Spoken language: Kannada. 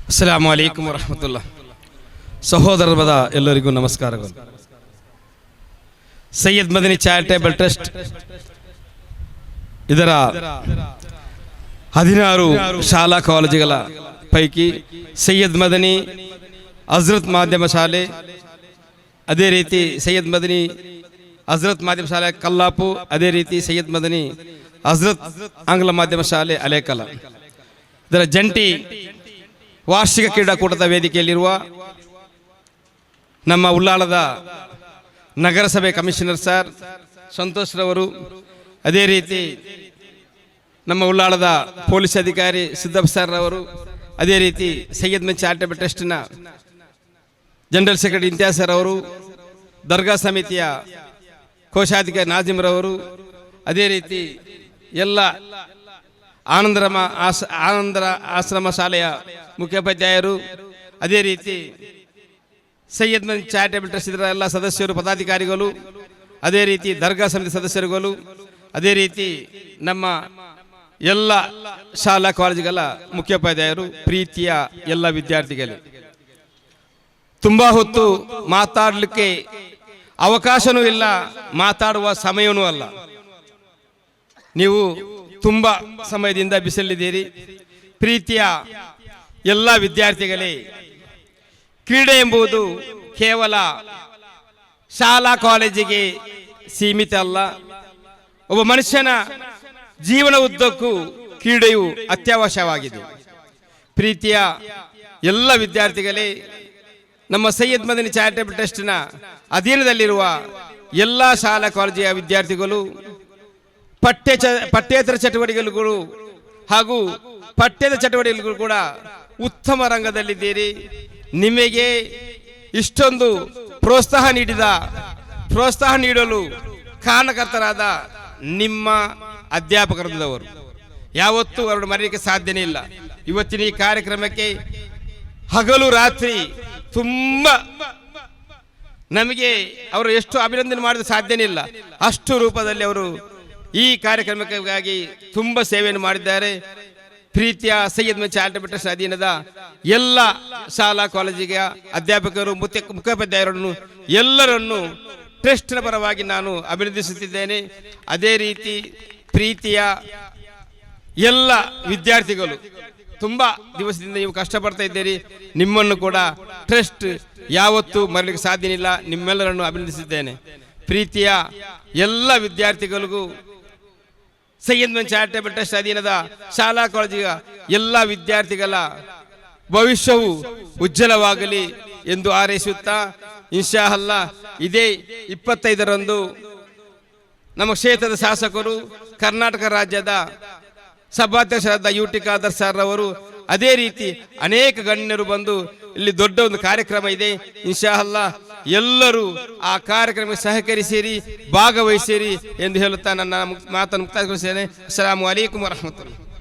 ಅಸ್ಸಲಾಮು ಅಲೈಕುಂ ವರಹಮತುಲ್ಲಾಹ್. ಸಹೋದರರಾದ ಎಲ್ಲರಿಗೂ ನಮಸ್ಕಾರಗಳು. ಸೈಯದ್ ಮದನಿ ಚಾರಿಟೇಬಲ್ ಟ್ರಸ್ಟ್ ಇದರ 16 ಶಾಲಾ ಕಾಲೇಜುಗಳ ಪೈಕಿ ಸೈಯದ್ ಮದನಿ ಹಜರತ್ ಮಾಧ್ಯಮ ಶಾಲೆ, ಅದೇ ರೀತಿ ಸೈಯದ್ ಮದನಿ ಹಜರತ್ ಮಾಧ್ಯಮ ಶಾಲೆ ಕಲ್ಲಾಪು, ಅದೇ ರೀತಿ ಸೈಯದ್ ಮದನಿ ಹಜರತ್ ಆಂಗ್ಲ ಮಾಧ್ಯಮ ಶಾಲೆ ಅಲೇಕಲ ಇದರ ಜಂಟಿ ವಾರ್ಷಿಕ ಕ್ರೀಡಾಕೂಟದ ವೇದಿಕೆಯಲ್ಲಿರುವ ನಮ್ಮ ಉಳ್ಳಾಳದ ನಗರಸಭೆ ಕಮಿಷನರ್ ಸರ್ ಸಂತೋಷ್ ರವರು, ಅದೇ ರೀತಿ ನಮ್ಮ ಉಳ್ಳಾಳದ ಪೊಲೀಸ್ ಅಧಿಕಾರಿ ಸಿದ್ದಪ್ಪ ಸರ್ ರವರು, ಅದೇ ರೀತಿ ಸೈಯದ್ ಮದನಿ ಚಾರಿಟೇಬಲ್ ಟ್ರಸ್ಟ್ನ ಜನರಲ್ ಸೆಕ್ರೆಟರಿ ಇಂತಿಯಾಜ್ ಸರ್ ಅವರು, ದರ್ಗಾ ಸಮಿತಿಯ ಕೋಶಾಧಿಕಾರಿ ನಾಜಿಮ್ ರವರು, ಅದೇ ರೀತಿ ಎಲ್ಲ ಆನಂದರ ಆಶ್ರಮ ಶಾಲೆಯ ಮುಖ್ಯೋಪಾಧ್ಯಾಯರು, ಅದೇ ರೀತಿ ಸೈಯದ್ ಮದನಿ ಚಾರಿಟೇಬಲ್ ಟ್ರಸ್ಟ್ ಇದರ ಎಲ್ಲ ಸದಸ್ಯರು, ಪದಾಧಿಕಾರಿಗಳು, ಅದೇ ರೀತಿ ದರ್ಗಾ ಸಮಿತಿ ಸದಸ್ಯರುಗಳು, ಅದೇ ರೀತಿ ನಮ್ಮ ಎಲ್ಲ ಶಾಲಾ ಕಾಲೇಜುಗಳ ಮುಖ್ಯೋಪಾಧ್ಯಾಯರು, ಪ್ರೀತಿಯ ಎಲ್ಲ ವಿದ್ಯಾರ್ಥಿಗಳು, ತುಂಬ ಹೊತ್ತು ಮಾತಾಡಲಿಕ್ಕೆ ಅವಕಾಶನೂ ಇಲ್ಲ, ಮಾತಾಡುವ ಸಮಯವೂ ಅಲ್ಲ. ನೀವು ತುಂಬ ಸಮಯದಿಂದ ಬಿಸಿಲಿದ್ದೀರಿ. ಪ್ರೀತಿಯ ಎಲ್ಲ ವಿದ್ಯಾರ್ಥಿಗಳೇ, ಕ್ರೀಡೆ ಎಂಬುದು ಕೇವಲ ಶಾಲಾ ಕಾಲೇಜಿಗೆ ಸೀಮಿತ ಅಲ್ಲ. ಒಬ್ಬ ಮನುಷ್ಯನ ಜೀವನ ಉದ್ದಕ್ಕೂ ಕ್ರೀಡೆಯು ಅತ್ಯವಶ್ಯವಾಗಿದೆ. ಪ್ರೀತಿಯ ಎಲ್ಲ ವಿದ್ಯಾರ್ಥಿಗಳೇ, ನಮ್ಮ ಸೈಯದ್ ಮದನಿ ಚಾರಿಟೇಬಲ್ ಟ್ರಸ್ಟ್ನ ಅಧೀನದಲ್ಲಿರುವ ಎಲ್ಲ ಶಾಲಾ ಕಾಲೇಜಿನ ವಿದ್ಯಾರ್ಥಿಗಳು ಪಠ್ಯೇತರ ಚಟುವಟಿಕೆಗಳು ಹಾಗೂ ಪಠ್ಯದ ಚಟುವಟಿಕೆಗಳು ಕೂಡ ಉತ್ತಮ ರಂಗದಲ್ಲಿದ್ದೀರಿ. ನಿಮಗೆ ಇಷ್ಟೊಂದು ಪ್ರೋತ್ಸಾಹ ನೀಡಲು ಕಾರಣಕರ್ತರಾದ ನಿಮ್ಮ ಅಧ್ಯಾಪಕರದವರು ಯಾವತ್ತೂ ಅವರು ಮರೆಯಲಿಕ್ಕೆ ಸಾಧ್ಯನೇ ಇಲ್ಲ. ಇವತ್ತಿನ ಈ ಕಾರ್ಯಕ್ರಮಕ್ಕೆ ಹಗಲು ರಾತ್ರಿ ತುಂಬ ನಮಗೆ ಅವರು ಎಷ್ಟು ಅಭಿನಂದನೆ ಮಾಡಿದ ಸಾಧ್ಯನೇ ಇಲ್ಲ. ಅಷ್ಟು ರೂಪದಲ್ಲಿ ಅವರು ಈ ಕಾರ್ಯಕ್ರಮಕ್ಕಾಗಿ ತುಂಬ ಸೇವೆಯನ್ನು ಮಾಡಿದ್ದಾರೆ. ಪ್ರೀತಿಯ ಸೈಯದ್ ಮದನಿ ಚಾರಿಟೇಬಲ್ ಟ್ರಸ್ಟ್ ಅಧೀನದ ಎಲ್ಲ ಶಾಲಾ ಕಾಲೇಜಿಗೆ ಅಧ್ಯಾಪಕರು, ಮುಖ್ಯೋಪಾಧ್ಯಾಯರನ್ನು ಎಲ್ಲರನ್ನು ಟ್ರಸ್ಟ್ನ ಪರವಾಗಿ ನಾನು ಅಭಿನಂದಿಸುತ್ತಿದ್ದೇನೆ. ಅದೇ ರೀತಿ ಪ್ರೀತಿಯ ಎಲ್ಲ ವಿದ್ಯಾರ್ಥಿಗಳು, ತುಂಬ ದಿವಸದಿಂದ ನೀವು ಕಷ್ಟಪಡ್ತಾ ಇದ್ದೀರಿ. ನಿಮ್ಮನ್ನು ಕೂಡ ಟ್ರಸ್ಟ್ ಯಾವತ್ತೂ ಮರಲಿಕ್ಕೆ ಸಾಧ್ಯನಿಲ್ಲ. ನಿಮ್ಮೆಲ್ಲರನ್ನು ಅಭಿನಂದಿಸಿದ್ದೇನೆ. ಪ್ರೀತಿಯ ಎಲ್ಲ ವಿದ್ಯಾರ್ಥಿಗಳಿಗೂ ಸೈಯದ್ ಮದನಿ ಚಾರಿಟೇಬಲ್ ಟ್ರಸ್ಟ್ ಅಧೀನದ ಶಾಲಾ ಕಾಲೇಜಿನ ಎಲ್ಲ ವಿದ್ಯಾರ್ಥಿಗಳ ಭವಿಷ್ಯವು ಉಜ್ವಲವಾಗಲಿ ಎಂದು ಹಾರೈಸುತ್ತಾ, ಇನ್ಶಾ ಅಲ್ಲಾ ಇದೇ 25ರಂದು ನಮ್ಮ ಕ್ಷೇತ್ರದ ಶಾಸಕರು, ಕರ್ನಾಟಕ ರಾಜ್ಯದ ಸಭಾಧ್ಯಕ್ಷರಾದ ಯುಟಿ ಖಾದರ್ ಸರ್ ಅವರು, ಅದೇ ರೀತಿ ಅನೇಕ ಗಣ್ಯರು ಬಂದು ಇಲ್ಲಿ ದೊಡ್ಡ ಒಂದು ಕಾರ್ಯಕ್ರಮ ಇದೆ. ಇನ್ಶಾ ಅಲ್ಲಾ ಎಲ್ಲರೂ ಆ ಕಾರ್ಯಕ್ರಮಕ್ಕೆ ಸಹಕರಿಸಿರಿ, ಭಾಗವಹಿಸಿರಿ ಎಂದು ಹೇಳುತ್ತಾ ನನ್ನ ಮಾತನ್ನು ಮುಕ್ತಾಯಗೊಳಿಸಿದ್ದೇನೆ. ಅಸ್ಸಲಾಮು ಅಲೈಕುಂ ವರಹಮತುಲ್ಲಾಹ್.